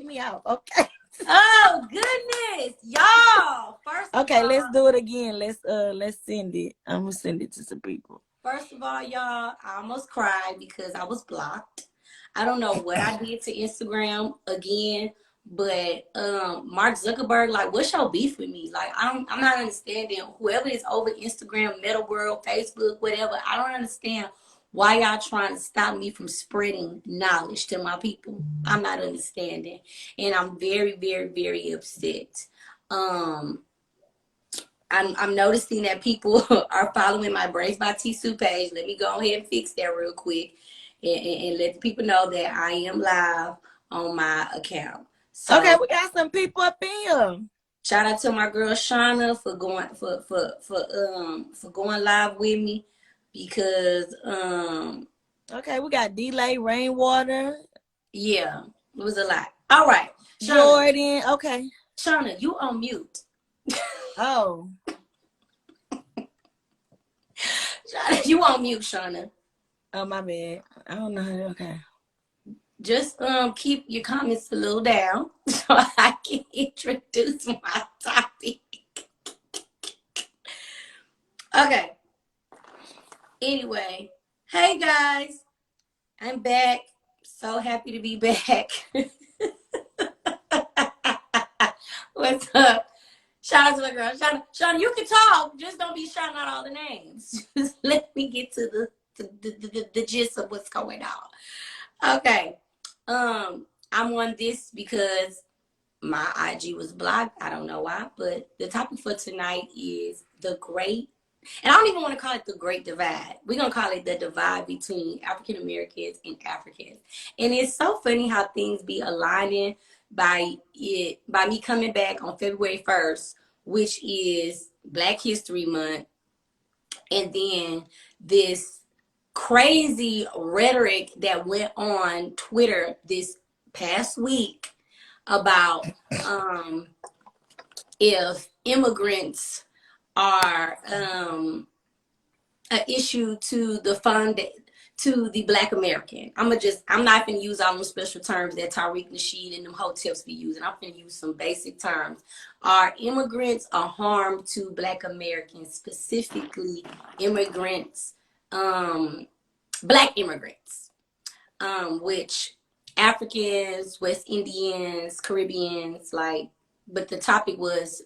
me out. Okay. Oh goodness, y'all! First of Okay, all, let's do it again. Let's send it. I'm gonna send it to some people. y'all, I almost cried because I was blocked. I don't know what I did to Instagram again, but Mark Zuckerberg, like, what's your beef with me? Like, I'm not understanding whoever is over Instagram, Meta World, Facebook, whatever. I don't understand why y'all trying to stop me from spreading knowledge to my people. I'm not understanding, and I'm very, very, very upset. Um, I'm noticing that people are following my Brains by Tisu page. Let me go ahead and fix that real quick and let the people know that I am live on my account. Okay, So we got some people up in here. shout out to my girl Shauna for going live with me because Okay, we got Delay, Rainwater, yeah, it was a lot. All right. Shauna, Jordan. Okay. Shauna, you on mute. Oh. Shauna, you on mute, Shauna. Oh, my bad. I don't know. Okay. Just keep your comments a little down so I can introduce my topic. Okay. Anyway, hey guys, I'm back. So happy to be back. What's up? Shout out to my girl. Shauna, you can talk. Just don't be shouting out all the names. Just let me get to the gist of what's going on. Okay. I'm on this because my IG was blocked. I don't know why, but the topic for tonight is the great, and I don't even want to call it the great divide. We're going to call it the divide between African Americans and Africans. And it's so funny how things be aligning by me coming back on February 1st, which is Black History Month, and then this crazy rhetoric that went on Twitter this past week about if immigrants are an issue to the Black American. I'm not gonna use all them special terms that Tariq Nasheed and them hotels be using. I'm gonna use some basic terms. Are immigrants a harm to Black Americans, specifically immigrants, Black immigrants, which Africans, West Indians, Caribbeans, like, but the topic was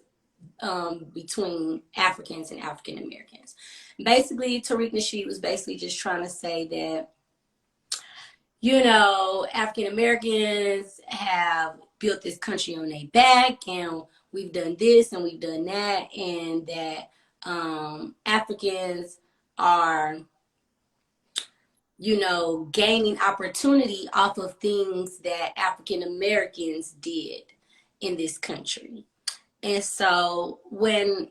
between Africans and African Americans. Basically, Tariq Nasheed was basically just trying to say that, African Americans have built this country on their back, and we've done this and we've done that, and that Africans are, gaining opportunity off of things that African Americans did in this country. And so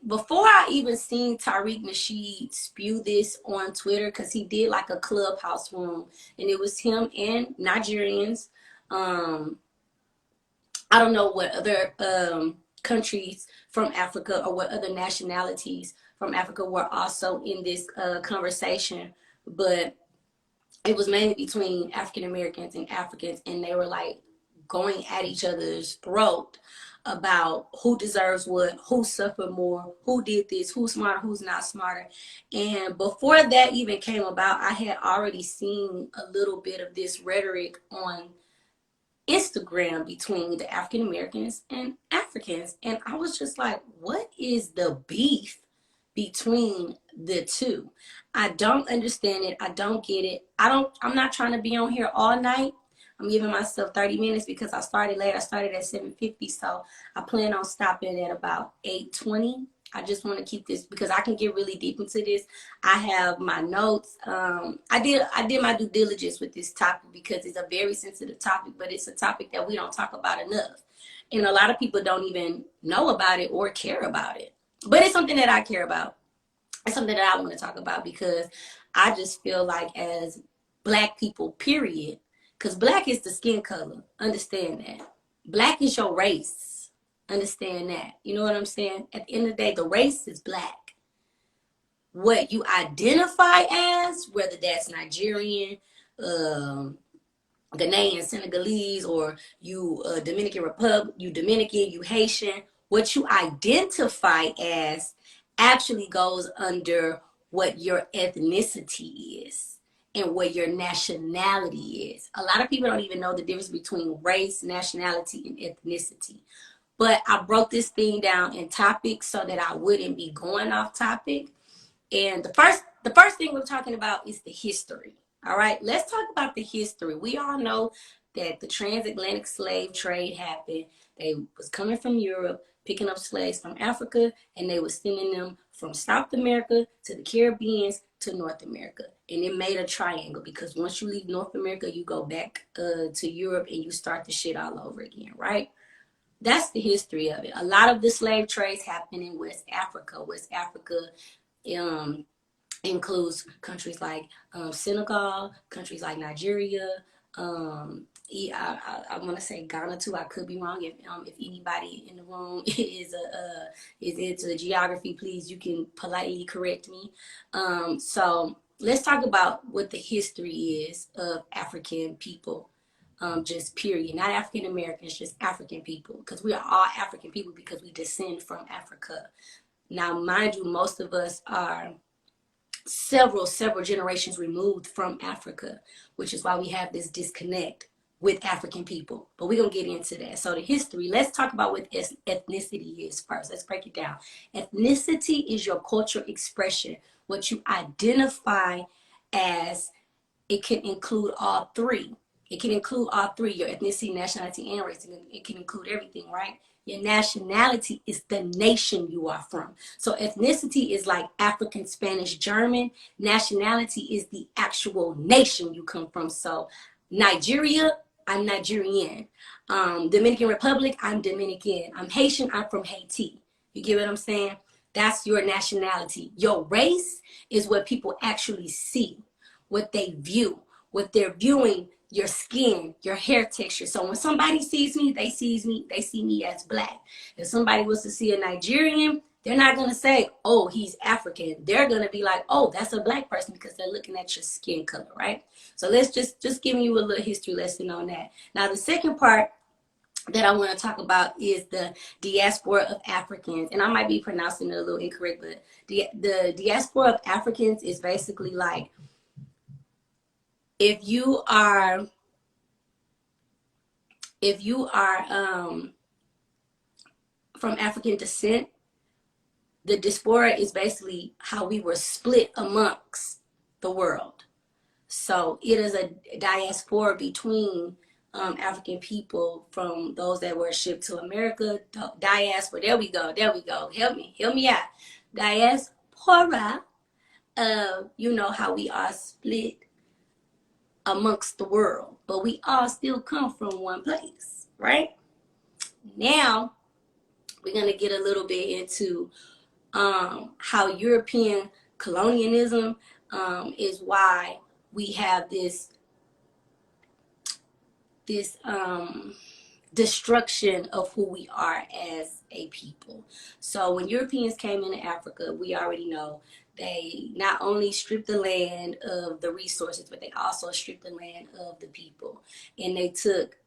before I even seen Tariq Nasheed spew this on Twitter, because he did like a clubhouse room, and it was him and Nigerians. I don't know what other countries from Africa or what other nationalities from Africa were also in this conversation, but it was mainly between African Americans and Africans, and they were like going at each other's throat about who deserves what, who suffered more, who did this, who's smarter, who's not smarter. And before that even came about, I had already seen a little bit of this rhetoric on Instagram between the African Americans and Africans. And I was just like, what is the beef between the two? I don't understand it. I don't get it. I'm not trying to be on here all night. I'm giving myself 30 minutes because I started late. I started at 7:50, so I plan on stopping at about 8:20. I just want to keep this because I can get really deep into this. I have my notes. I did my due diligence with this topic because it's a very sensitive topic, but it's a topic that we don't talk about enough. And a lot of people don't even know about it or care about it. But it's something that I care about. It's something that I want to talk about because I just feel like as Black people, period, because Black is the skin color. Understand that. Black is your race. Understand that. You know what I'm saying? At the end of the day, the race is Black. What you identify as, whether that's Nigerian, Ghanaian, Senegalese, or you Dominican Republic, you Dominican, you Haitian, what you identify as actually goes under what your ethnicity is and what your nationality is. A lot of people don't even know the difference between race, nationality, and ethnicity. But I broke this thing down in topics so that I wouldn't be going off topic. And the first thing we're talking about is the history. All right, let's talk about the history. We all know that the transatlantic slave trade happened. They was coming from Europe, picking up slaves from Africa, and they was sending them from South America to the Caribbean to North America. And it made a triangle because once you leave North America, you go back to Europe and you start the shit all over again, right? That's the history of it. A lot of the slave trades happen in West Africa. West Africa um, includes countries like Senegal, countries like Nigeria. I want to say Ghana too. I could be wrong. If anybody in the room is into geography, please you can politely correct me. So let's talk about what the history is of African people. Just period, not African Americans, just African people, because we are all African people because we descend from Africa. Now, mind you, most of us are several generations removed from Africa, which is why we have this disconnect with African people. But we're going to get into that. So the history, let's talk about what ethnicity is first. Let's break it down. Ethnicity is your cultural expression, what you identify as. It can include all three. It can include all three, your ethnicity, nationality, and race. It can include everything, right? Your nationality is the nation you are from. So ethnicity is like African, Spanish, German. Nationality is the actual nation you come from. So Nigeria, I'm Nigerian. Dominican Republic, I'm Dominican. I'm Haitian, I'm from Haiti. You get what I'm saying? That's your nationality. Your race is what people actually see, what they view, what they're viewing, your skin, your hair texture. So when somebody sees me, they see me as black. If somebody was to see a Nigerian, they're not going to say, oh, he's African. They're going to be like, oh, that's a black person because they're looking at your skin color, right? So let's just giving you a little history lesson on that. Now, the second part that I want to talk about is the Diaspora of Africans. And I might be pronouncing it a little incorrect, but the Diaspora of Africans is basically like, if you are from African descent, the diaspora is basically how we were split amongst the world. So it is a diaspora between African people from those that were shipped to America. Diaspora, there we go. Help me out. Diaspora, you know how we are split amongst the world, but we all still come from one place, right? Now we're going to get a little bit into how European colonialism is why we have this destruction of who we are as a people. So when Europeans came into Africa, we already know they not only stripped the land of the resources, but they also stripped the land of the people. And they took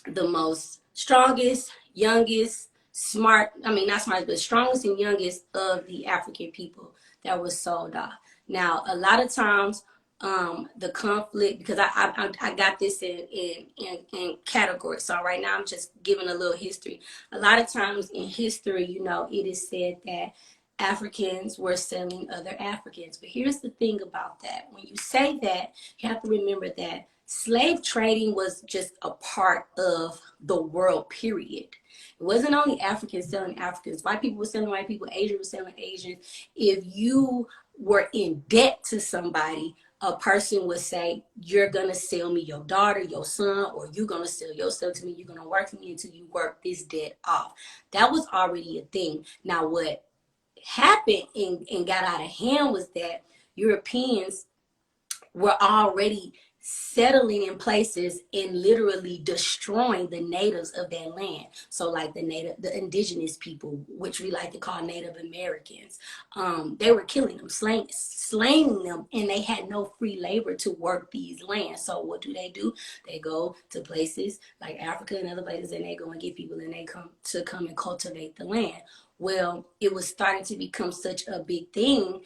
the most strongest, youngest, not smart, but strongest and youngest of the African people that was sold off. Now, a lot of times, the conflict, because I got this in categories. So right now I'm just giving a little history. A lot of times in history, it is said that Africans were selling other Africans. But here's the thing about that. When you say that, you have to remember that slave trading was just a part of the world, period. It wasn't only Africans selling Africans. White people were selling white people. Asians were selling Asians. If you were in debt to somebody, a person would say, you're going to sell me your daughter, your son, or you're going to sell yourself to me. You're going to work for me until you work this debt off. That was already a thing. Now, what happened and got out of hand was that Europeans were already settling in places and literally destroying the natives of that land. So like the indigenous people, which we like to call Native Americans, they were killing them, slaying them, and they had no free labor to work these lands. So what do? They go to places like Africa and other places, and they go and get people, and they come and cultivate the land. Well, it was starting to become such a big thing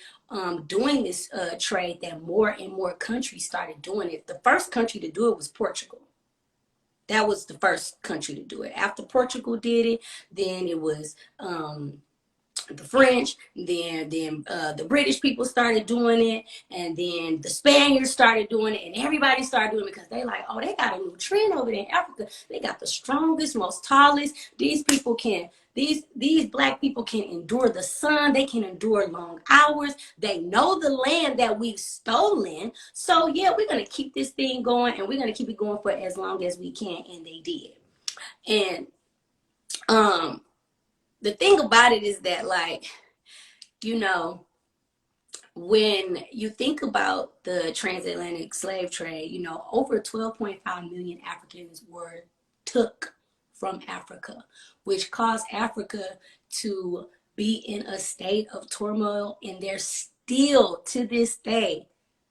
doing this trade that more and more countries started doing it. The first country to do it was Portugal. That was the first country to do it. After Portugal did it, then it was the French, then the British people started doing it, and then the Spaniards started doing it, and everybody started doing it because they like, oh, they got a new trend over there in Africa. They got the strongest, most tallest. These people can, these black people can endure the sun. They can endure long hours. They know the land that we've stolen. So yeah, we're gonna keep this thing going, and we're gonna keep it going for as long as we can. And they did. And the thing about it is that, like, you know, when you think about the transatlantic slave trade, you know, over 12.5 million Africans were took from Africa, which caused Africa to be in a state of turmoil, and they're still to this day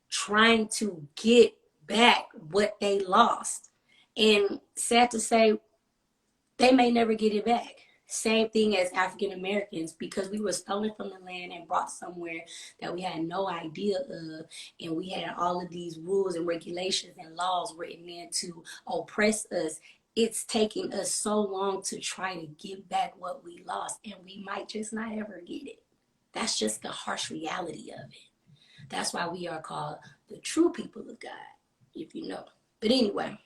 trying to get back what they lost. And sad to say, they may never get it back. Same thing as African Americans, because we were stolen from the land and brought somewhere that we had no idea of, and we had all of these rules and regulations and laws written in to oppress us. It's taking us so long to try to give back what we lost, and we might just not ever get it. That's just the harsh reality of it. That's why we are called the true people of God, if you know. But anyway,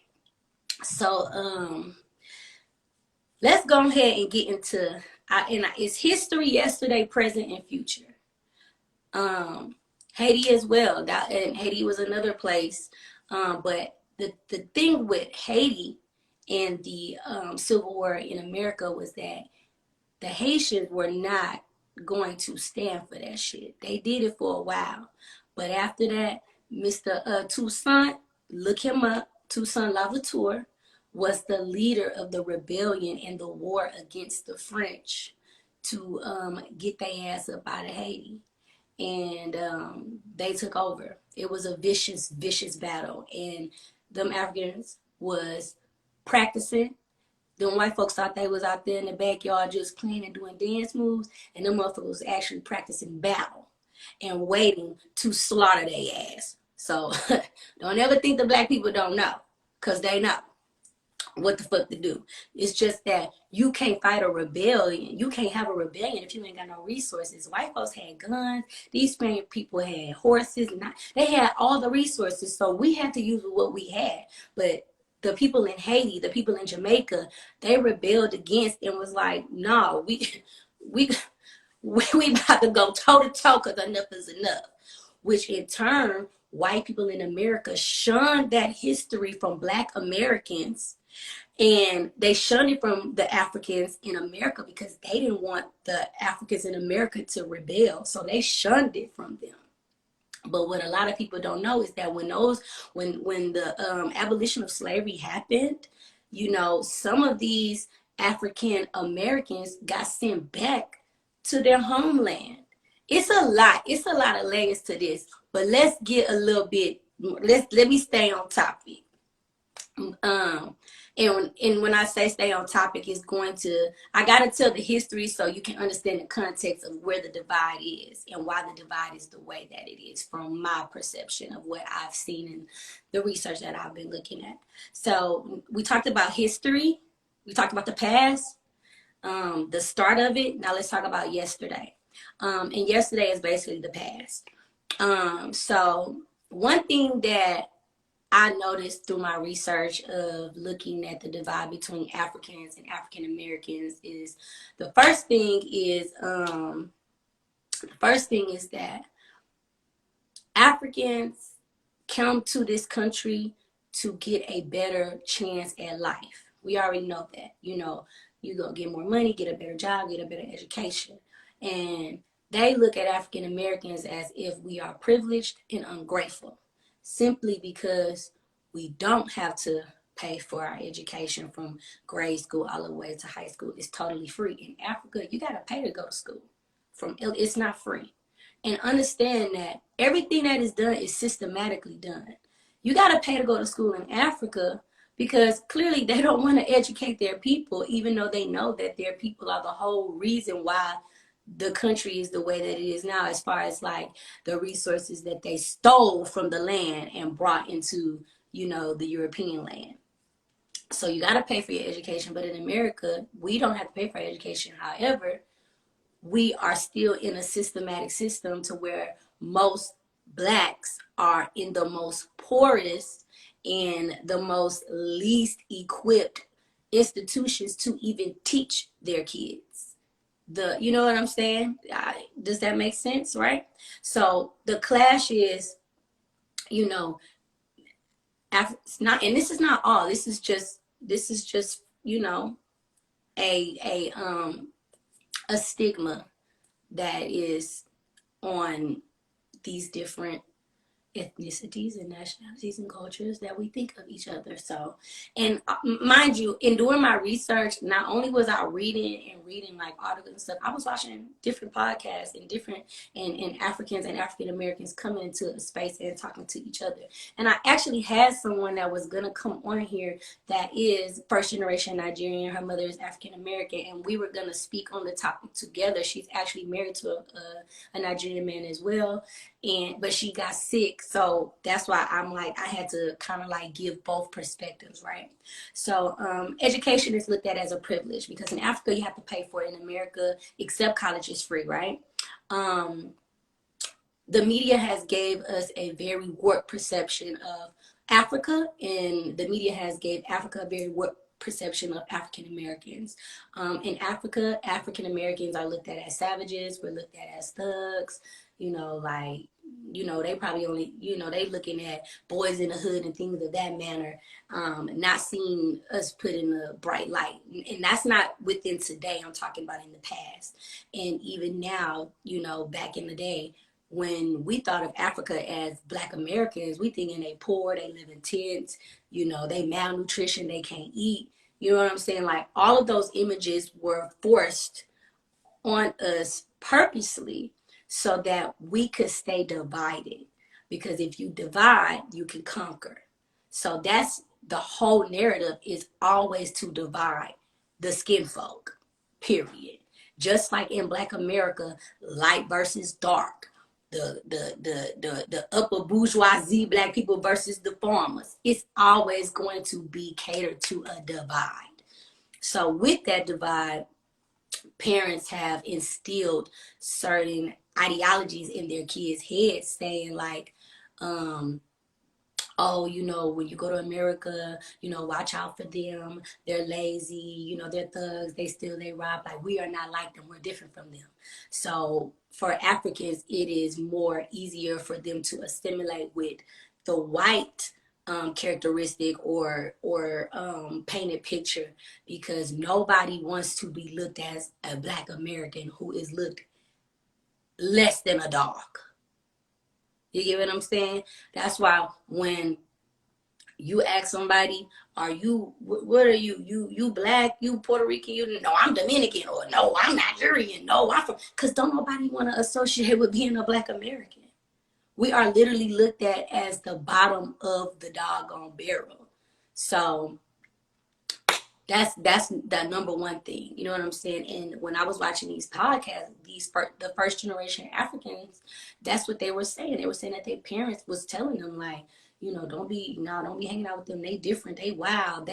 so let's go ahead and get into it's history, yesterday, present, and future. Haiti as well. And Haiti was another place. But the thing with Haiti and the Civil War in America was that the Haitians were not going to stand for that shit. They did it for a while. But after that, Mr. Toussaint, look him up, Toussaint Louverture, was the leader of the rebellion and the war against the French to get their ass up out of Haiti. And they took over. It was a vicious, vicious battle. And them Africans was practicing. Them white folks thought they was out there in the backyard just playing and doing dance moves. And them motherfuckers was actually practicing battle and waiting to slaughter their ass. So don't ever think the black people don't know, because they know what the fuck to do. It's just that you can't fight a rebellion. You can't have a rebellion if you ain't got no resources. White folks had guns. These Spanish people had horses. They had all the resources. So we had to use what we had. But the people in Haiti, the people in Jamaica, they rebelled against and was like, no, we about to go toe to toe because enough is enough. Which in turn, white people in America shunned that history from black Americans, and they shunned it from the Africans in America because they didn't want the Africans in America to rebel. So they shunned it from them. But what a lot of people don't know is that when the abolition of slavery happened, you know, some of these African Americans got sent back to their homeland. It's a lot. It's a lot of layers to this. But let's get a little bit. Let me stay on topic. And when I say stay on topic, it's I gotta tell the history so you can understand the context of where the divide is and why the divide is the way that it is from my perception of what I've seen in the research that I've been looking at. So we talked about history, we talked about the past, the start of it. Now let's talk about yesterday. And yesterday is basically the past. So one thing that I noticed through my research of looking at the divide between Africans and African Americans is the first thing is that Africans come to this country to get a better chance at life. We already know that. You know, you're gonna get more money, get a better job, get a better education. And they look at African Americans as if we are privileged and ungrateful, simply because we don't have to pay for our education from grade school all the way to high school. It's totally free. In Africa, you got to pay to go to school. It's not free. And understand that everything that is done is systematically done. You got to pay to go to school in Africa because clearly they don't want to educate their people, even though they know that their people are the whole reason why the country is the way that it is now, as far as like the resources that they stole from the land and brought into, the European land. So you got to pay for your education. But in America, we don't have to pay for our education. However, we are still in a systematic system to where most blacks are in the most poorest and the most least equipped institutions to even teach their kids. You know what I'm saying? Does that make sense, right? So the clash is, it's not, and this is not all. This is just, a stigma that is on these different ethnicities and nationalities and cultures that we think of each other. So, and mind you, in doing my research, not only was I reading like articles and stuff, I was watching different podcasts and Africans and African Americans coming into a space and talking to each other. And I actually had someone that was gonna come on here that is first generation Nigerian. Her mother is African American, and we were gonna speak on the topic together. She's actually married to a Nigerian man as well, but she got sick. So that's why I'm like, I had to kind of like give both perspectives, right? So education is looked at as a privilege because in Africa, you have to pay for it. In America, except college is free, right? The media has gave us a very warped perception of Africa, and the media has gave Africa a very warped perception of African Americans. In Africa, African Americans are looked at as savages. We're looked at as thugs. They probably only, they looking at boys in the hood and things of that manner, not seeing us put in a bright light. And that's not within today. I'm talking about in the past. And even now, back in the day, when we thought of Africa as Black Americans, we thinking they poor, they live in tents, they malnutrition, they can't eat. You know what I'm saying? Like all of those images were forced on us purposely so that we could stay divided. Because if you divide, you can conquer. So that's the whole narrative, is always to divide the skin folk, period. Just like in Black America, light versus dark. The upper bourgeoisie Black people versus the farmers. It's always going to be catered to a divide. So with that divide, parents have instilled certain ideologies in their kids' heads, saying like, oh, when you go to America, watch out for them. They're lazy, they're thugs, they steal, they rob. Like, we are not like them. We're different from them. So for Africans, it is more easier for them to assimilate with the white characteristic or painted picture, because nobody wants to be looked as a Black American who is looked less than a dog. You get what I'm saying? That's why when you ask somebody, what are you? You Black, you Puerto Rican, no, I'm Dominican, or no, I'm Nigerian, no, I'm from, because don't nobody want to associate with being a Black American. We are literally looked at as the bottom of the doggone barrel. So that's the number one thing. You know what I'm saying? And when I was watching these podcasts, the first generation Africans, that's what they were saying. They were saying that their parents was telling them like, don't be hanging out with them. They different. They wild.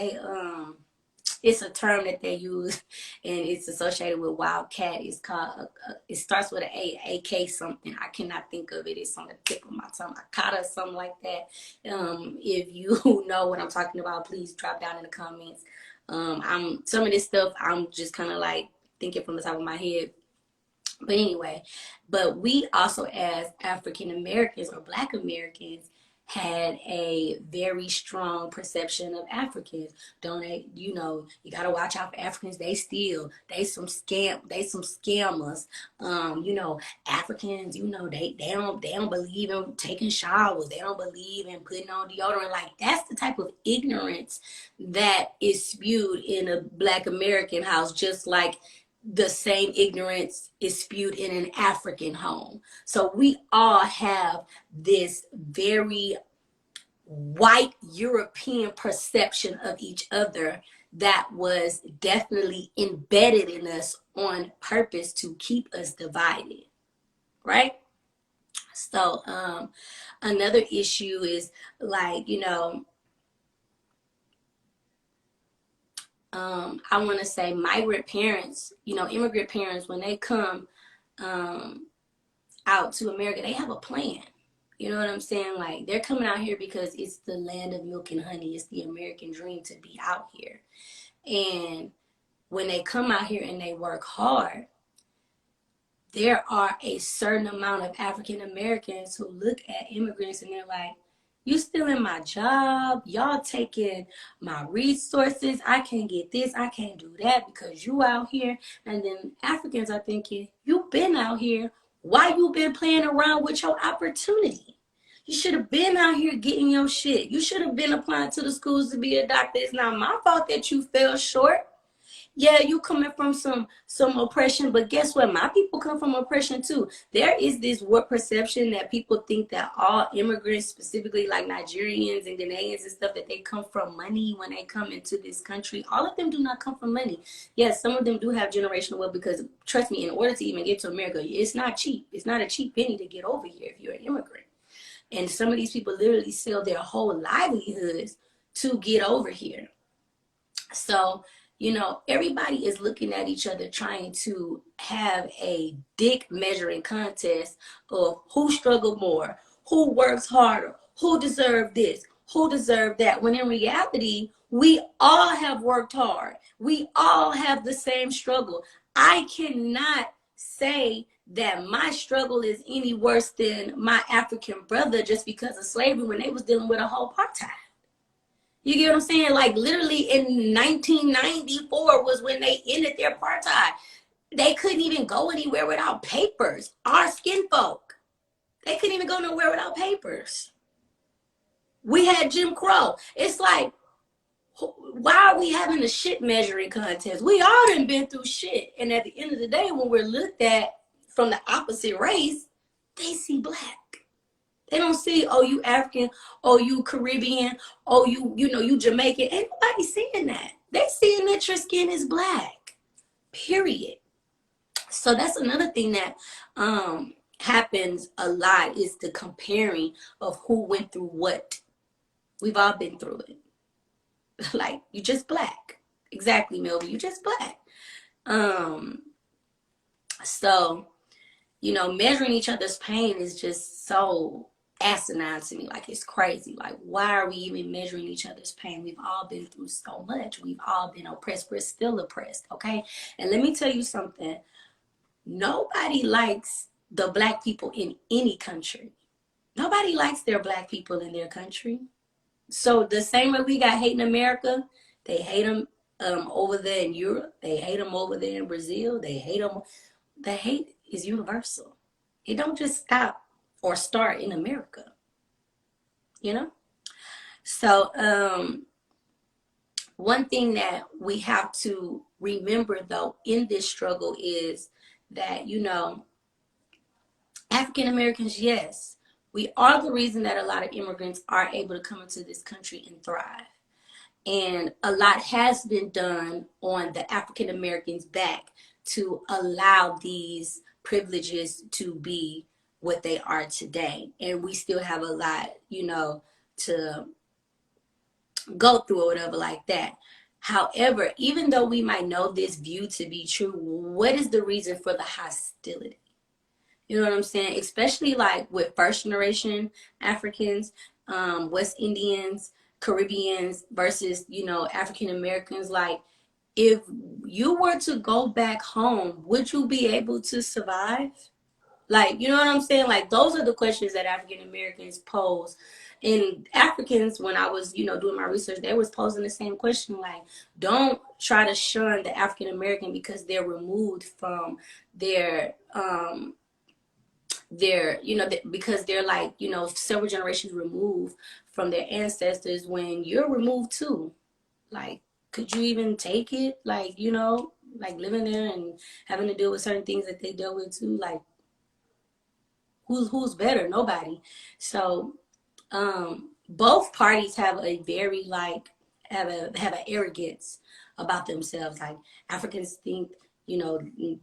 It's a term that they use, and it's associated with wildcat. It's called, it starts with an AK something. I cannot think of it. It's on the tip of my tongue. Akata, something like that. If you know what I'm talking about, please drop down in the comments. Some of this stuff, I'm just kind of like thinking from the top of my head. But anyway, we also as African Americans or Black Americans had a very strong perception of Africans. Don't they? You know, you gotta watch out for Africans. They steal. They some scammers. You know, Africans. You know, they don't believe in taking showers. They don't believe in putting on deodorant. Like, that's the type of ignorance that is spewed in a Black American house, just like the same ignorance is spewed in an African home. So we all have this very white European perception of each other that was definitely embedded in us on purpose to keep us divided, right? So another issue is, like, you know, I want to say migrant parents, you know, immigrant parents, when they come out to America, they have a plan. You know what I'm saying? Like, they're coming out here because it's the land of milk and honey. It's the American dream to be out here. And when they come out here and they work hard, there are a certain amount of African Americans who look at immigrants and they're like, you stealing my job, y'all taking my resources, I can't get this, I can't do that because you out here. And then Africans are thinking, you been out here, why you been playing around with your opportunity? You should have been out here getting your shit. You should have been applying to the schools to be a doctor. It's not my fault that you fell short. Yeah, you coming from some oppression, but guess what? My people come from oppression too. There is this warped perception that people think that all immigrants, specifically like Nigerians and Ghanaians and stuff, that they come from money when they come into this country. All of them do not come from money. Yes, some of them do have generational wealth, because trust me, in order to even get to America, it's not cheap. It's not a cheap penny to get over here if you're an immigrant. And some of these people literally sell their whole livelihoods to get over here. So, you know, everybody is looking at each other trying to have a dick measuring contest of who struggled more, who works harder, who deserved this, who deserved that. When in reality, we all have worked hard. We all have the same struggle. I cannot say that my struggle is any worse than my African brother just because of slavery when they was dealing with a whole apartheid. You get what I'm saying? Like, literally in 1994 was when they ended their apartheid. They couldn't even go anywhere without papers. Our skin folk, they couldn't even go nowhere without papers. We had Jim Crow. It's like, why are we having a shit measuring contest? We all done been through shit. And at the end of the day, when we're looked at from the opposite race, they see Black. They don't see, oh, you African, oh, you Caribbean, oh, you Jamaican. Ain't nobody seeing that. They seeing that your skin is Black, period. So that's another thing that happens a lot, is the comparing of who went through what. We've all been through it. Like, you just Black. Exactly, Melvin, you just Black. So, you know, measuring each other's pain is just so asinine to me. Like, it's crazy. Like, why are we even measuring each other's pain? We've all been through so much. We've all been oppressed. We're still oppressed, okay? And let me tell you something. Nobody likes the Black people in any country. Nobody likes their Black people in their country. So the same way we got hate in America, they hate them over there in Europe. They hate them over there in Brazil. They hate them. The hate is universal. It don't just stop or start in America, you know? So one thing that we have to remember, though, in this struggle is that, you know, African Americans, yes, we are the reason that a lot of immigrants are able to come into this country and thrive. And a lot has been done on the African Americans' back to allow these privileges to be what they are today. And we still have a lot, you know, to go through or whatever like that. However, even though we might know this view to be true, what is the reason for the hostility? You know what I'm saying? Especially like with first generation Africans, West Indians, Caribbeans versus, you know, African Americans. Like, if you were to go back home, would you be able to survive? Like, you know what I'm saying? Like, those are the questions that African Americans pose And Africans, when I was, doing my research, they was posing the same question, like, don't try to shun the African American because they're removed from their because they're like, several generations removed from their ancestors, when you're removed too. Like, could you even take it? Like, like living there and having to deal with certain things that they dealt with too. Like, who's better? Nobody. So both parties have a very have an arrogance about themselves. Like, Africans think,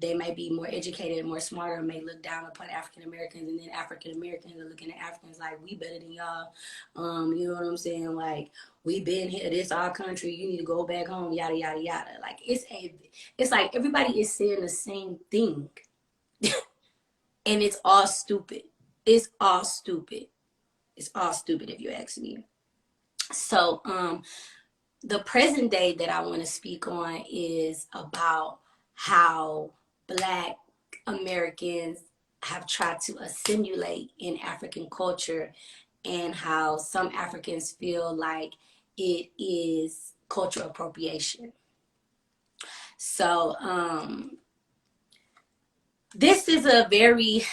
they may be more educated and more smarter and may look down upon African Americans, and then African Americans are looking at Africans like, we better than y'all. You know what I'm saying? Like, we been here, this our country, you need to go back home, yada yada yada. Like, it's like everybody is saying the same thing. And it's all stupid. It's all stupid. It's all stupid if you ask me. So the present day that I want to speak on is about how Black Americans have tried to assimilate in African culture, and how some Africans feel like it is cultural appropriation. So this is a very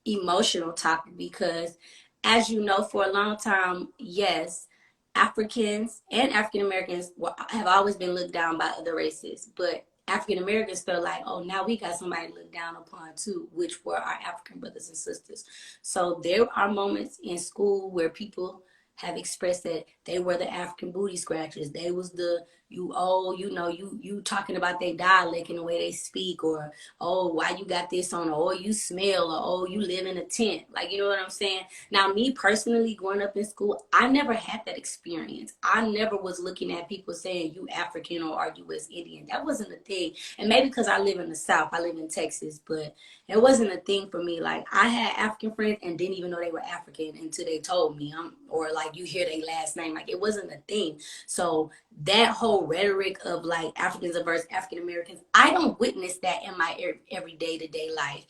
emotional topic because, as you know, for a long time, yes, Africans and African Americans have always been looked down by other races, but African Americans felt like, oh, now we got somebody to look down upon too, which were our African brothers and sisters. So there are moments in school where people have expressed that they were the African booty scratchers. They was the, you talking about their dialect and the way they speak, or, oh, why you got this on, or, oh, you smell, or, oh, you live in a tent. Like, you know what I'm saying? Now, me personally, growing up in school, I never had that experience. I never was looking at people saying, you African or are you West Indian. That wasn't a thing. And maybe because I live in the South, I live in Texas, but it wasn't a thing for me. Like, I had African friends and didn't even know they were African until they told me, or like you hear their last name. Like, it wasn't a thing. So that whole rhetoric of like Africans versus African Americans, I don't witness that in my everyday to day life.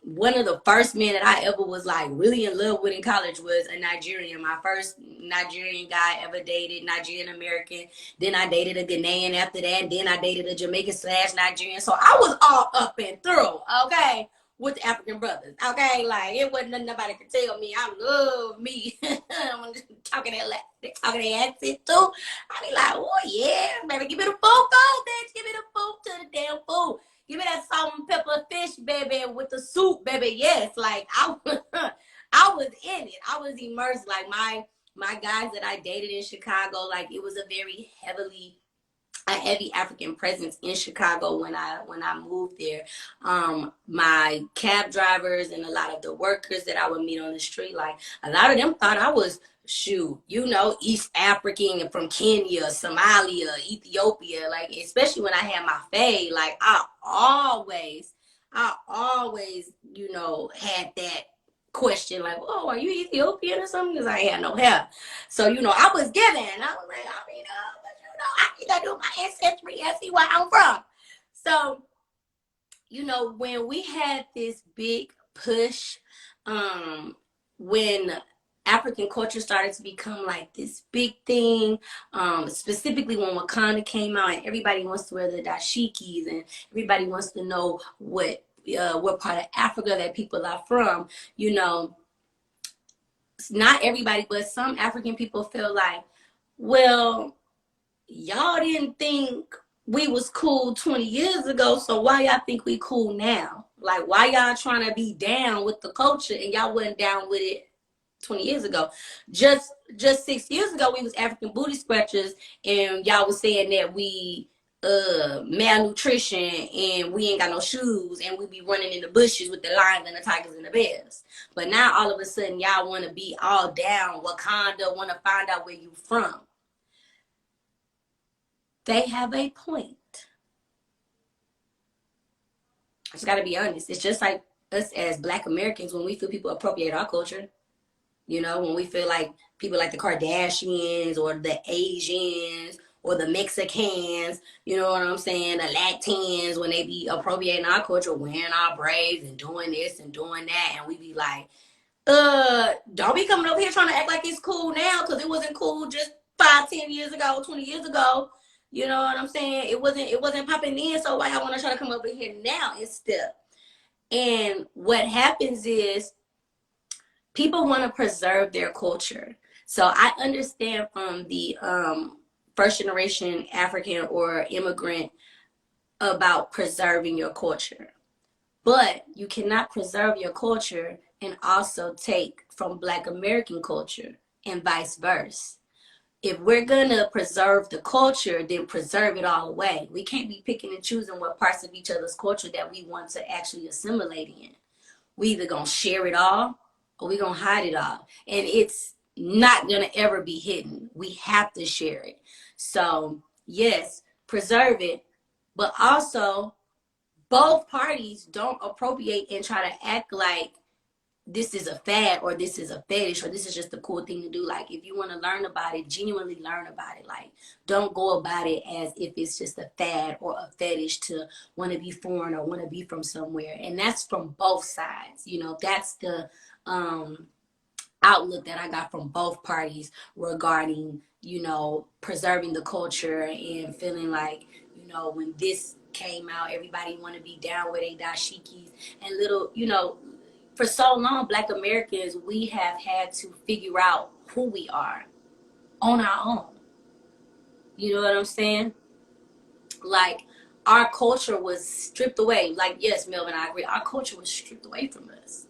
One of the first men that I ever was like really in love with in college was a Nigerian. My first Nigerian guy ever dated, Nigerian American. Then I dated a Ghanaian after that. And then I dated a Jamaican / Nigerian. So I was all up and through, okay, with the African brothers, okay? Like, it wasn't nothing nobody could tell me. I love me. I'm talking that accent too. I be like, oh yeah, baby, give me the food, bitch. Give me the food to the damn food. Give me that salt and pepper fish, baby, with the soup, baby. Yes, like I was in it. I was immersed. Like my guys that I dated in Chicago, like it was a heavy African presence in Chicago when I moved there. My cab drivers and a lot of the workers that I would meet on the street, like a lot of them thought I was East African and from Kenya, Somalia, Ethiopia. Like, especially when I had my fade, like I always, had that question, like, oh, are you Ethiopian or something? Because I had no hair. So, I was given. I was like, I need to do my ancestry and see where I'm from. So, when we had this big push, when African culture started to become like this big thing, specifically when Wakanda came out and everybody wants to wear the dashikis and everybody wants to know what part of Africa that people are from, not everybody, but some African people feel like, well, y'all didn't think we was cool 20 years ago, so why y'all think we cool now? Like, why y'all trying to be down with the culture and y'all wasn't down with it 20 years ago? Just 6 years ago, we was African booty scratchers, and y'all was saying that we malnutrition and we ain't got no shoes and we be running in the bushes with the lions and the tigers and the bears. But now all of a sudden y'all want to be all down Wakanda, want to find out where you from. They have a point. I just gotta be honest. It's just like us as Black Americans when we feel people appropriate our culture. When we feel like people like the Kardashians or the Asians or the Mexicans, you know what I'm saying? The Latins, when they be appropriating our culture, wearing our braids and doing this and doing that. And we be like, don't be coming over here trying to act like it's cool now, because it wasn't cool just 5, 10 years ago, 20 years ago. You know what I'm saying? It wasn't popping in, so why y'all want to try to come over here now instead? And what happens is people want to preserve their culture. So I understand from the first generation African or immigrant about preserving your culture. But you cannot preserve your culture and also take from Black American culture and vice versa. If we're going to preserve the culture, then preserve it all the way. We can't be picking and choosing what parts of each other's culture that we want to actually assimilate in. We either going to share it all or we going to hide it all. And it's not going to ever be hidden. We have to share it. So, yes, preserve it, but also both parties don't appropriate and try to act like this is a fad or this is a fetish or this is just a cool thing to do. Like, if you want to learn about it, genuinely learn about it. Like, don't go about it as if it's just a fad or a fetish to want to be foreign or want to be from somewhere. And that's from both sides. You know, that's the outlook that I got from both parties regarding, you know, preserving the culture and feeling like, you know, when this came out, everybody want to be down with their dashikis and little, you know, for so long, Black Americans, we have had to figure out who we are on our own. You know what I'm saying? Like, our culture was stripped away. Like, yes, Melvin, I agree. Our culture was stripped away from us.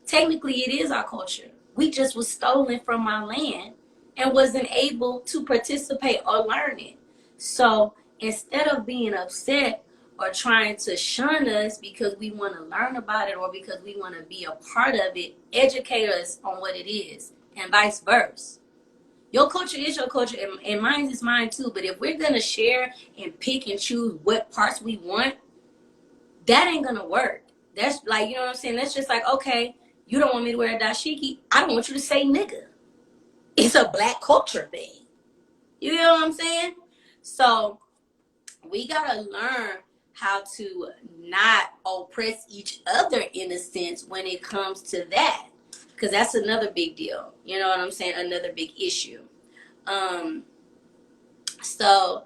Technically, it is our culture. We just was stolen from our land and wasn't able to participate or learn it. So instead of being upset or trying to shun us because we want to learn about it or because we want to be a part of it, educate us on what it is and vice versa. Your culture is your culture and mine is mine too. But if we're going to share and pick and choose what parts we want, that ain't going to work. That's like, you know what I'm saying? That's just like, okay, you don't want me to wear a dashiki. I don't want you to say nigga. It's a Black culture thing. You know what I'm saying? So we got to learn how to not oppress each other in a sense when it comes to that. Because that's another big deal. You know what I'm saying? Another big issue. So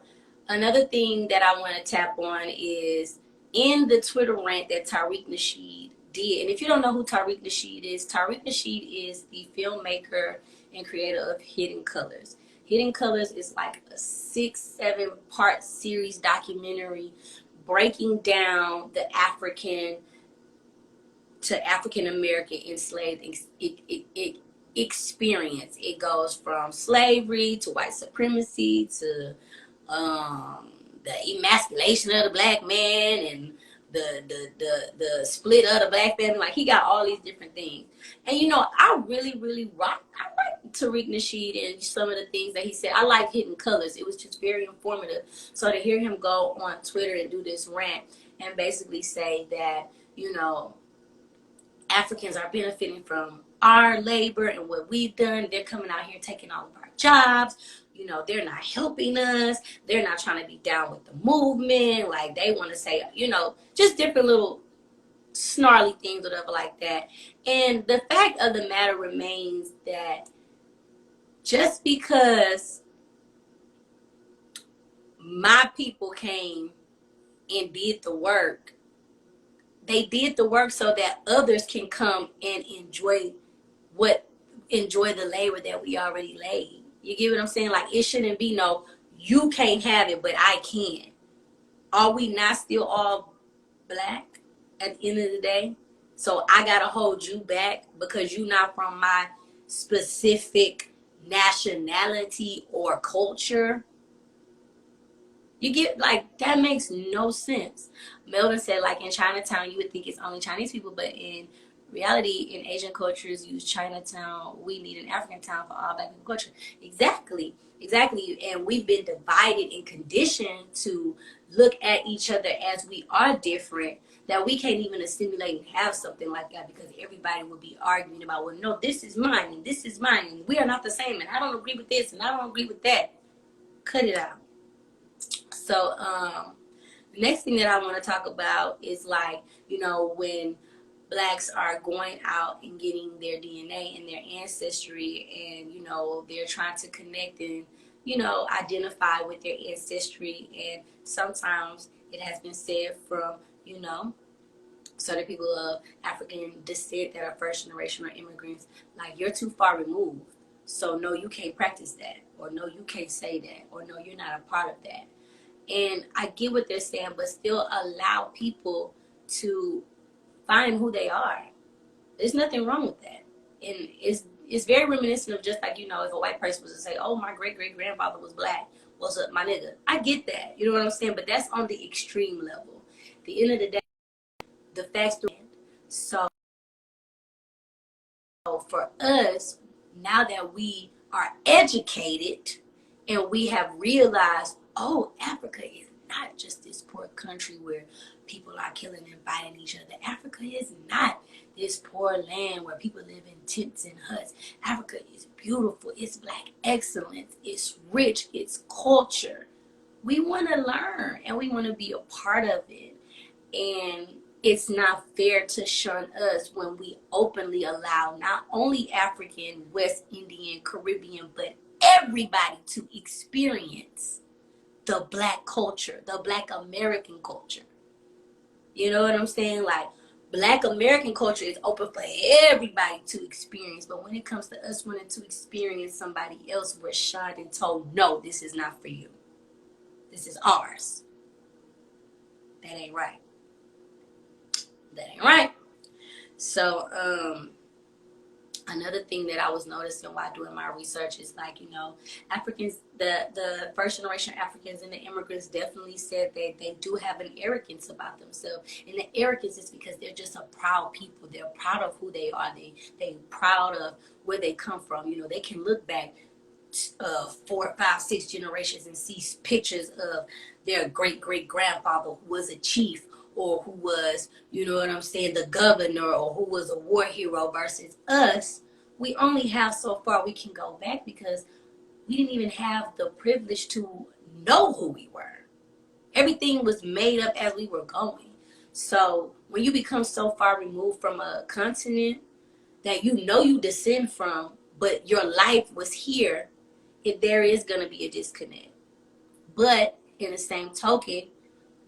another thing that I want to tap on is in the Twitter rant that Tariq Nasheed did. And if you don't know who Tariq Nasheed is the filmmaker and creator of Hidden Colors. Hidden Colors is like a 6-7 part series documentary breaking down the African American enslaved experience. It goes from slavery to white supremacy to the emasculation of the Black man and the split of the Black family. Like, he got all these different things. And you know, I really like Tariq Nasheed and some of the things that he said. I like Hidden Colors. It was just very informative. So to hear him go on Twitter and do this rant and basically say that, you know, Africans are benefiting from our labor and what we've done. They're coming out here taking all of our jobs. You know, they're not helping us. They're not trying to be down with the movement. Like, they want to say, you know, just different little snarly things, whatever like that. And the fact of the matter remains that just because my people came and did the work, they did the work so that others can come and enjoy the labor that we already laid. You get what I'm saying? Like, it shouldn't be no, you can't have it, but I can. Are we not still all Black at the end of the day? So I gotta hold you back because you're not from my specific nationality or culture. You get, like, that makes no sense. Melvin said, like, in Chinatown, you would think it's only Chinese people, but in reality, in Asian cultures, use Chinatown. We need an African town for all Black people culture. Exactly. And we've been divided and conditioned to look at each other as we are different, that we can't even assimilate and have something like that because everybody would be arguing about, well, no, this is mine and this is mine and we are not the same and I don't agree with this and I don't agree with that. Cut it out. So the next thing that I want to talk about is, like, you know, when Blacks are going out and getting their DNA and their ancestry, and, you know, they're trying to connect and, you know, identify with their ancestry. And sometimes it has been said from, you know, certain people of African descent that are first generation or immigrants, like, you're too far removed. So no, you can't practice that, or no, you can't say that, or no, you're not a part of that. And I get what they're saying, but still allow people to find who they are. There's nothing wrong with that. And it's very reminiscent of, just like, you know, if a white person was to say, oh, my great great grandfather was black, what's up, my nigga? I get that. You know what I'm saying? But that's on the extreme level. At the end of the day, the facts do. So for us, now that we are educated and we have realized, oh, Africa is not just this poor country where people are killing and fighting each other. Africa is not this poor land where people live in tents and huts. Africa is beautiful. It's black excellence. It's rich. It's culture. We want to learn and we want to be a part of it. And it's not fair to shun us when we openly allow not only African, West Indian, Caribbean, but everybody to experience the black culture, the black American culture. You know what I'm saying? Like, black American culture is open for everybody to experience. But when it comes to us wanting to experience somebody else, we're shunned and told, no, this is not for you. This is ours. That ain't right. That ain't right. So, another thing that I was noticing while doing my research is, like, you know, Africans, the first generation Africans and the immigrants definitely said that they do have an arrogance about themselves. And the arrogance is because they're just a proud people. They're proud of who they are. They proud of where they come from. You know, they can look back 4, 5, 6 generations and see pictures of their great great grandfather who was a chief, or who was, you know what I'm saying, the governor, or who was a war hero. Versus us, we only have so far we can go back because we didn't even have the privilege to know who we were. Everything was made up as we were going. So when you become so far removed from a continent that you know you descend from, but your life was here, there is going to be a disconnect. But in the same token,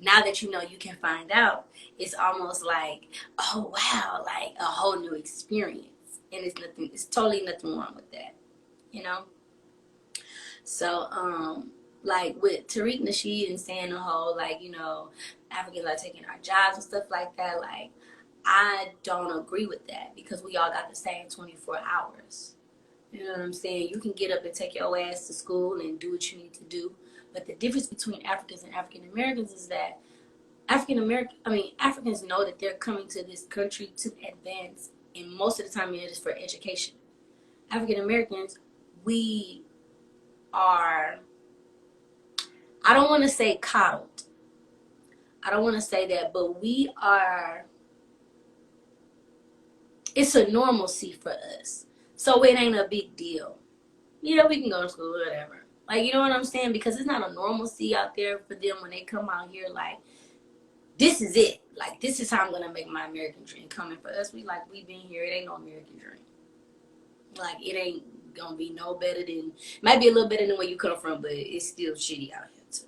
now that you know you can find out, it's almost like, oh wow, like a whole new experience. And it's totally nothing wrong with that, you know? So, like with Tariq Nasheed and saying the whole, like, you know, Africans are taking our jobs and stuff like that, like, I don't agree with that, because we all got the same 24 hours. You know what I'm saying? You can get up and take your ass to school and do what you need to do. But the difference between Africans and African Americans is that Africans know that they're coming to this country to advance, and most of the time it is for education. African Americans, we are, I don't want to say coddled. I don't want to say that, but we are, it's a normalcy for us. So it ain't a big deal. Yeah, we can go to school, whatever. Like, you know what I'm saying? Because it's not a normalcy out there for them when they come out here, like, this is it. Like, this is how I'm going to make my American dream. Coming for us, we've been here. It ain't no American dream. Like, it ain't going to be no better than, might be a little better than where you come from, but it's still shitty out here, too.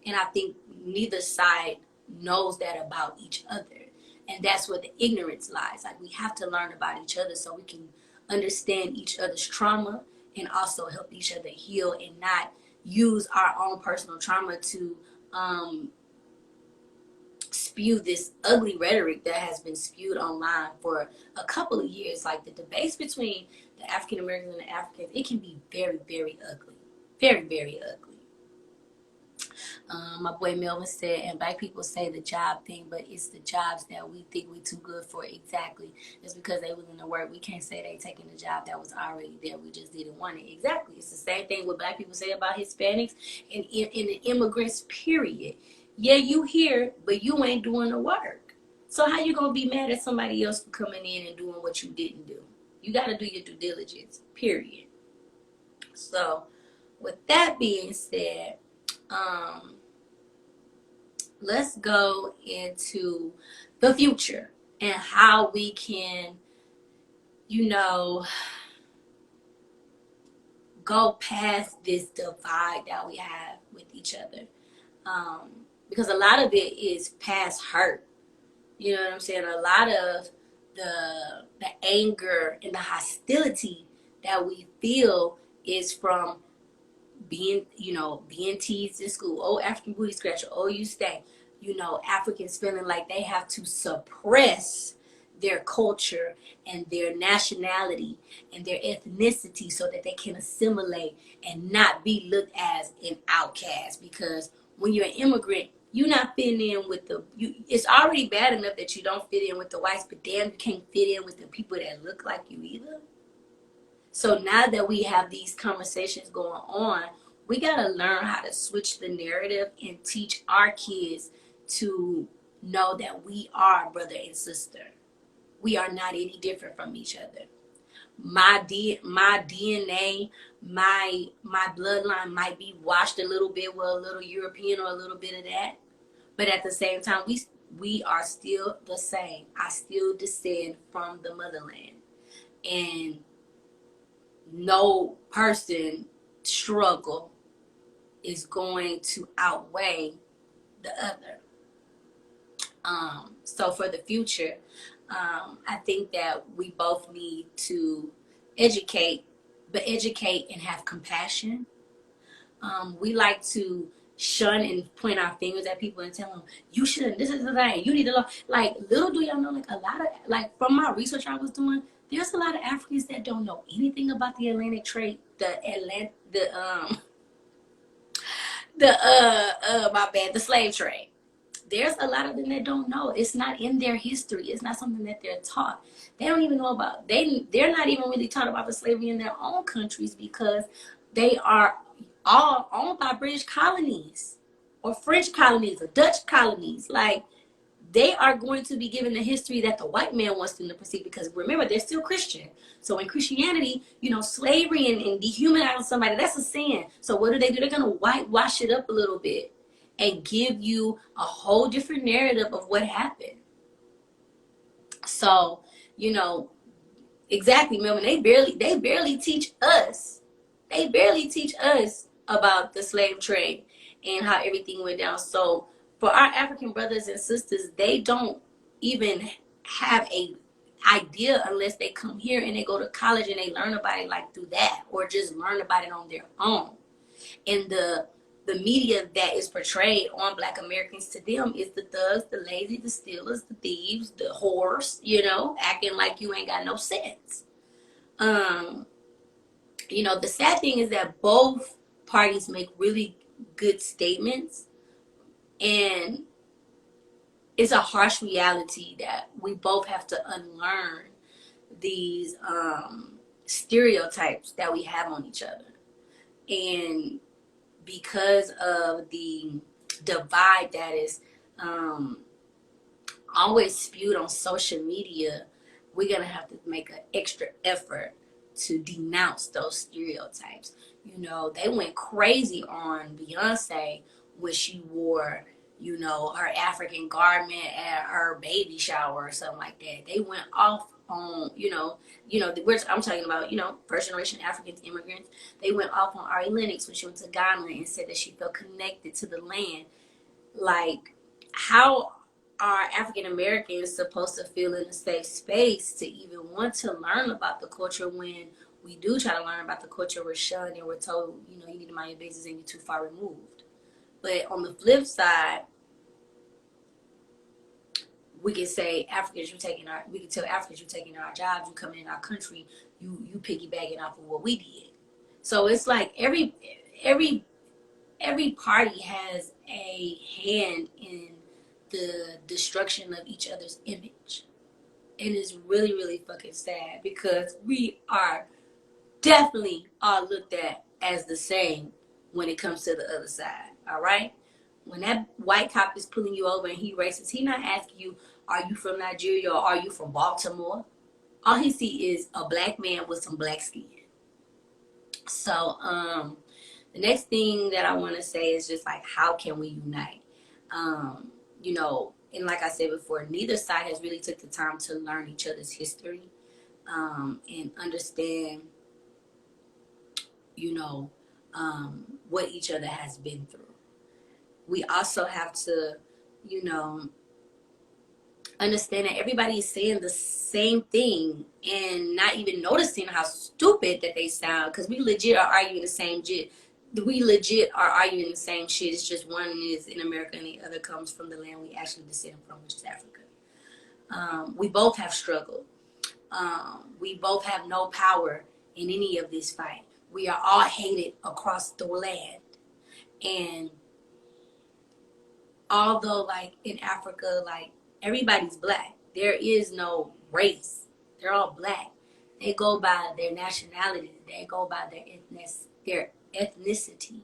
And I think neither side knows that about each other. And that's where the ignorance lies. Like, we have to learn about each other so we can understand each other's trauma and also help each other heal, and not use our own personal trauma to spew this ugly rhetoric that has been spewed online for a couple of years. Like, the debates between the African Americans and the Africans, it can be very, very ugly. Very, very ugly. My boy Melvin said, and black people say the job thing, but it's the jobs that we think we too good for. Exactly. Just because they willing to work, we can't say they taking the job that was already there. We just didn't want it. Exactly. It's the same thing what black people say about Hispanics and in the immigrants, period. Yeah, you here, but you ain't doing the work. So how you gonna be mad at somebody else for coming in and doing what you didn't do? You gotta do your due diligence, period. So with that being said, let's go into the future and how we can, you know, go past this divide that we have with each other. Because a lot of it is past hurt. You know what I'm saying? A lot of the anger and the hostility that we feel is from being, being teased in school. Oh, African booty scratcher. Oh, you stay. Africans feeling like they have to suppress their culture and their nationality and their ethnicity so that they can assimilate and not be looked as an outcast. Because when you're an immigrant, you're not fitting in with it's already bad enough that you don't fit in with the whites, but damn, you can't fit in with the people that look like you either. So now that we have these conversations going on, we got to learn how to switch the narrative and teach our kids to know that we are brother and sister. We are not any different from each other. My DNA, my bloodline might be washed a little bit with a little European or a little bit of that, but at the same time, we are still the same. I still descend from the motherland, and no person struggle is going to outweigh the other. So for the future, I think that we both need to educate, but educate and have compassion. We like to shun and point our fingers at people and tell them, you shouldn't, this is the thing, you need to learn. Like, little do y'all know, like, a lot of, like, from my research I was doing, there's a lot of Africans that don't know anything about the Atlantic trade, the slave trade. There's a lot of them that don't know. It's not in their history. It's not something that they're taught. They don't even know about. They're not even really taught about the slavery in their own countries because they are all owned by British colonies or French colonies or Dutch colonies. Like, they are going to be given the history that the white man wants them to perceive, because remember, they're still Christian. So in Christianity, slavery and dehumanizing somebody, that's a sin. So what do? They're going to whitewash it up a little bit and give you a whole different narrative of what happened. So, exactly, Melvin, they barely teach us. They barely teach us about the slave trade and how everything went down. So for our African brothers and sisters, they don't even have a idea unless they come here and they go to college and they learn about it like through that, or just learn about it on their own. And the media that is portrayed on Black Americans to them is the thugs, the lazy, the stealers, the thieves, the whores, acting like you ain't got no sense. The sad thing is that both parties make really good statements, and it's a harsh reality that we both have to unlearn these stereotypes that we have on each other. And because of the divide that is always spewed on social media, we're going to have to make an extra effort to denounce those stereotypes. They went crazy on Beyonce when she wore, her African garment at her baby shower or something like that. They went off on, I'm talking about, first generation African immigrants. They went off on Ari Lennox when she went to Ghana and said that she felt connected to the land. Like, how are African Americans supposed to feel in a safe space to even want to learn about the culture when we do try to learn about the culture, we're shunned and we're told, you need to mind your business and you're too far removed. But on the flip side, we can say we can tell Africans you're taking our jobs, you coming in our country, you piggybacking off of what we did. So it's like every party has a hand in the destruction of each other's image. And it's really, really fucking sad, because we are definitely all looked at as the same when it comes to the other side. All right? When that white cop is pulling you over and he racist, he not asking you, are you from Nigeria or are you from Baltimore? All he see is a black man with some black skin. So the next thing that I want to say is just like, how can we unite? And like I said before, neither side has really took the time to learn each other's history, and understand, you know, what each other has been through. We also have to, you know, understand that everybody is saying the same thing and not even noticing how stupid that they sound, because we legit are arguing the same shit. We legit are arguing the same shit. It's just one is in America and the other comes from the land we actually descend from, which is Africa. We both have struggled. We both have no power in any of this fight. We are all hated across the land. And although, like, in Africa, like, everybody's black, there is no race. They're all black. They go by their nationality. They go by their ethnicity.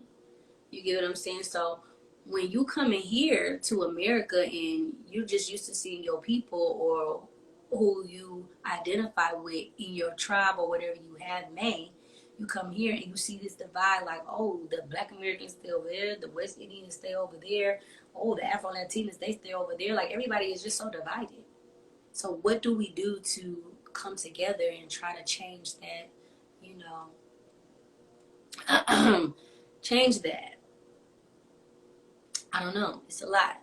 You get what I'm saying? So when you come in here to America and you just used to seeing your people or who you identify with in your tribe or whatever you have made, you come here and you see this divide, like, oh, the Black Americans stay over there, the West Indians stay over there, oh, the Afro Latinas, they stay over there. Like, everybody is just so divided. So what do we do to come together and try to change that, you know, change that? I don't know. It's a lot.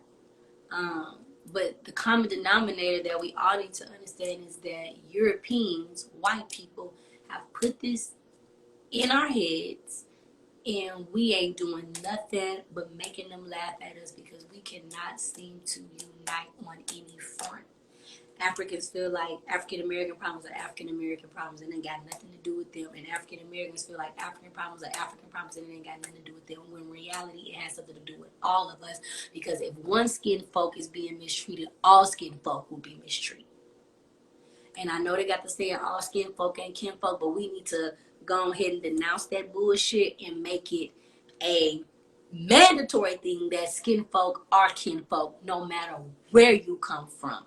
But the common denominator that we all need to understand is that Europeans, white people, have put this in our heads, and we ain't doing nothing but making them laugh at us because we cannot seem to unite on any front. Africans feel like African American problems are African American problems and it ain't got nothing to do with them. And African Americans feel like African problems are African problems and it ain't got nothing to do with them. When in reality, it has something to do with all of us. Because if one skin folk is being mistreated, all skin folk will be mistreated. And I know they got the saying all skin folk ain't kin folk, but we need to go ahead and denounce that bullshit and make it a mandatory thing that skin folk are kin folk, no matter where you come from.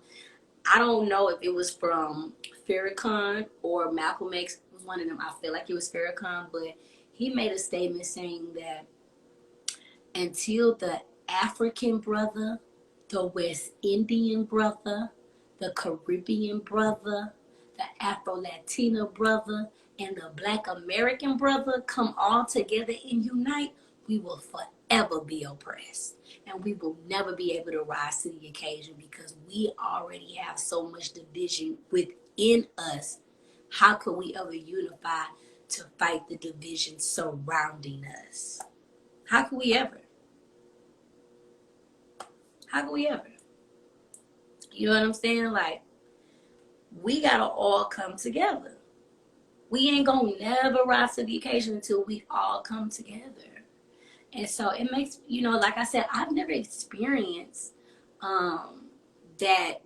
I don't know if it was from Farrakhan or Malcolm X, was one of them. I feel like it was Farrakhan, but he made a statement saying that until the African brother, the West Indian brother, the Caribbean brother, the Afro-Latina brother, and the Black American brother come all together and unite, we will forever be oppressed. And we will never be able to rise to the occasion because we already have so much division within us. How could we ever unify to fight the division surrounding us? How could we ever? How could we ever? You know what I'm saying? Like, we gotta all come together. We ain't gonna never rise to the occasion until we all come together. And so it makes, you know, like I said, I've never experienced that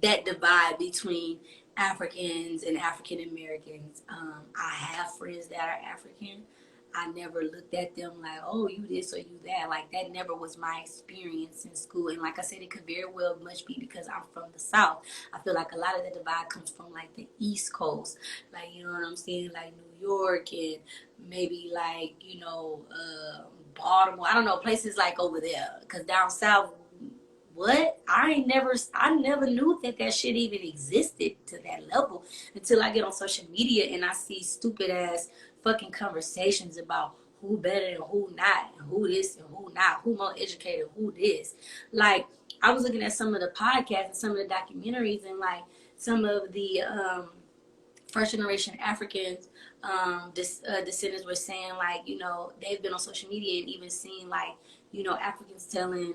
divide between Africans and African Americans. I have friends that are African. I never looked at them like, oh, you this or you that. Like, that never was my experience in school. And like I said, it could very well much be because I'm from the South. I feel like a lot of the divide comes from like the East Coast. Like, you know what I'm saying? Like New York and maybe like, you know, Baltimore. I don't know, places like over there. Because down South, what? I never knew that shit even existed to that level until I get on social media and I see stupid ass fucking conversations about who better and who not, and who this and who not, who more educated, who this. Like, I was looking at some of the podcasts and some of the documentaries and like some of the first generation Africans, descendants were saying like, you know, they've been on social media and even seen like, you know, Africans telling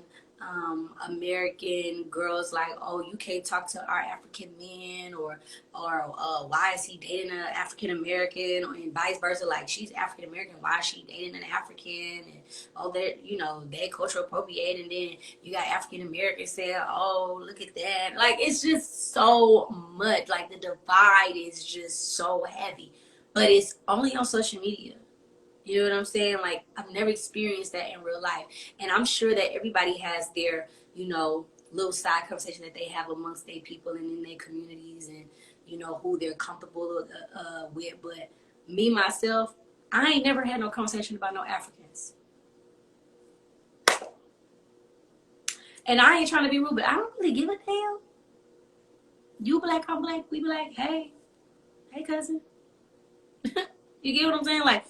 American girls like, oh, you can't talk to our African men, or why is he dating an African American, and vice versa. Like, she's African American, why is she dating an African? And oh, they're, you know, they cultural appropriate, and then you got African Americans saying, oh, look at that. Like, it's just so much. Like, the divide is just so heavy, but it's only on social media. You know what I'm saying? Like, I've never experienced that in real life. And I'm sure that everybody has their, you know, little side conversation that they have amongst their people and in their communities and, you know, who they're comfortable with. But me, myself, I ain't never had no conversation about no Africans. And I ain't trying to be rude, but I don't really give a damn. You black, I'm black, we black. Hey cousin. You get what I'm saying? Like,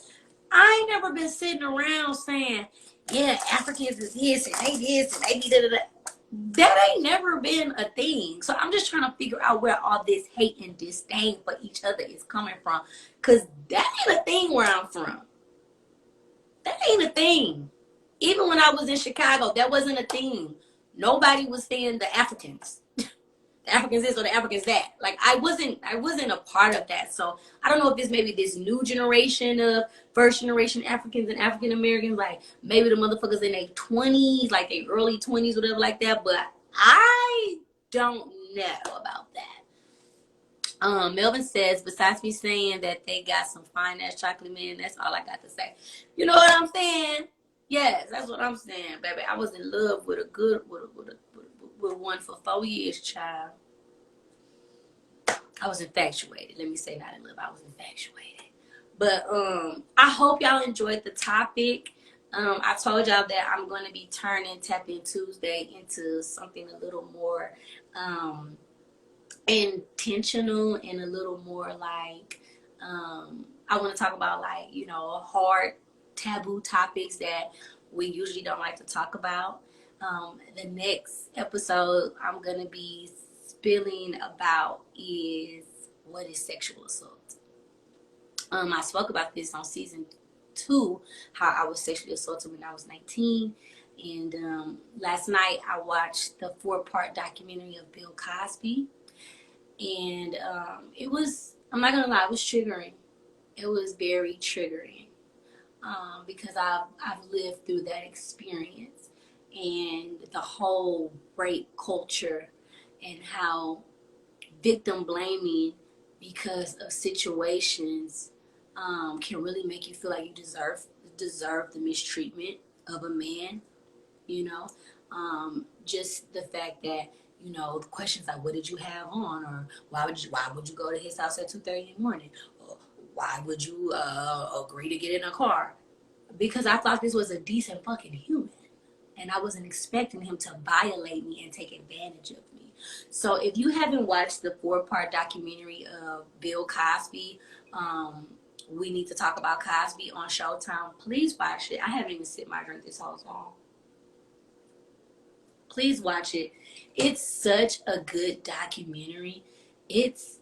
I ain't never been sitting around saying, yeah, Africans is this and they this and they da da da. That ain't never been a thing. So I'm just trying to figure out where all this hate and disdain for each other is coming from. Cause that ain't a thing where I'm from. That ain't a thing. Even when I was in Chicago, that wasn't a thing. Nobody was saying the Africans. The Africans this or the Africans that. Like I wasn't a part of that. So I don't know if it's maybe this new generation of first generation Africans and African Americans, like maybe the motherfuckers in their 20s, like their early 20s, whatever like that. But I don't know about that. Melvin says, besides me saying that they got some fine ass chocolate men, that's all I got to say. You know what I'm saying? Yes, that's what I'm saying, baby. I was in love with with one for 4 years, child. I was infatuated. Let me say not in love. I was infatuated. But I hope y'all enjoyed the topic. I told y'all that I'm going to be turning Tapin Tuesday into something a little more intentional and a little more like I want to talk about like, you know, hard taboo topics that we usually don't like to talk about. The next episode I'm going to be spilling about is what is sexual assault. I spoke about this on season 2, how I was sexually assaulted when I was 19. And last night I watched the 4-part documentary of Bill Cosby. And it was, I'm not going to lie, it was triggering. It was very triggering because I've lived through that experience and the whole rape culture and how victim blaming because of situations can really make you feel like you deserve the mistreatment of a man, you know. Just the fact that, you know, the questions like, what did you have on? Or why would you go to his house at 2:30 in the morning? Or why would you agree to get in a car? Because I thought this was a decent fucking human. And I wasn't expecting him to violate me and take advantage of me. So if you haven't watched the 4-part documentary of Bill Cosby, we need to talk about Cosby on Showtime. Please watch it. I haven't even sipped my drink this whole time. Please watch it. It's such a good documentary. It's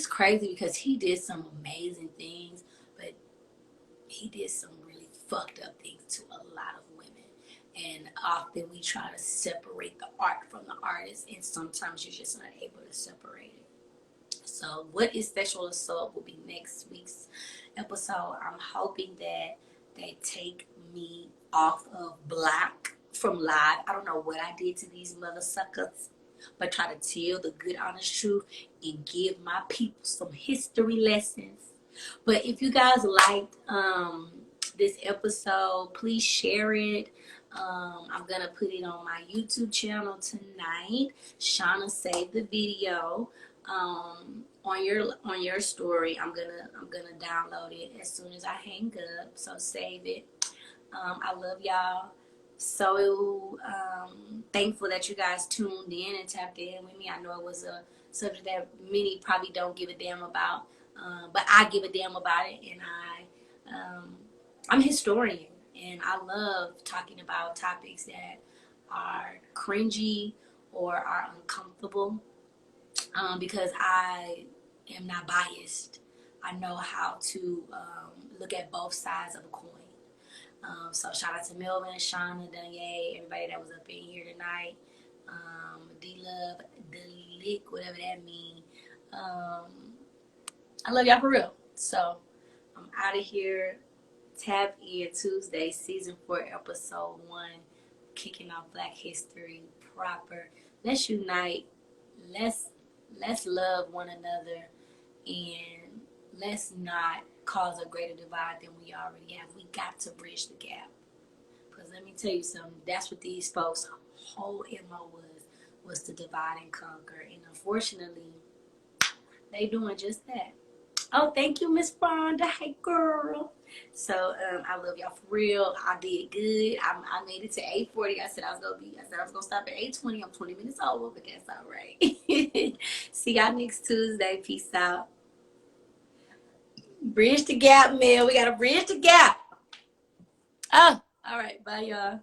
crazy because he did some amazing things, but he did some really fucked up things to a lot of women. And often we try to separate the art from the artist, and sometimes you're just not able to separate it. So what is sexual assault will be next week's episode. I'm hoping that they take me off of block from live. I don't know what I did to these mother suckers, but try to tell the good honest truth and give my people some history lessons. But if you guys liked this episode, please share it. I'm gonna put it on my YouTube channel tonight. Shauna saved the video on your story. I'm gonna download it as soon as I hang up. So save it. I love y'all. So thankful that you guys tuned in and tapped in with me. I know it was a subject that many probably don't give a damn about, but I give a damn about it, and I'm a historian, and I love talking about topics that are cringy or are uncomfortable because I am not biased. I know how to look at both sides of a coin. So shout out to Melvin, Shauna, Danye, everybody that was up in here tonight. D-Love, Delick, whatever that means. I love y'all for real. So I'm out of here. Tap in Tuesday, season 4, episode 1, kicking off Black History proper. Let's unite. Let's love one another, and let's not cause a greater divide than we already have. We got to bridge the gap. Because let me tell you something, that's what these folks' whole MO was to divide and conquer. And unfortunately, they doing just that. Oh, thank you, Miss Fonda. Hey, girl. So I love y'all for real. I did good. I made it to 8:40. I said I was gonna stop at 8:20. I'm 20 minutes over, but that's all right. See y'all next Tuesday. Peace out. Bridge the gap, man. We gotta bridge the gap. Oh, all right. Bye, y'all.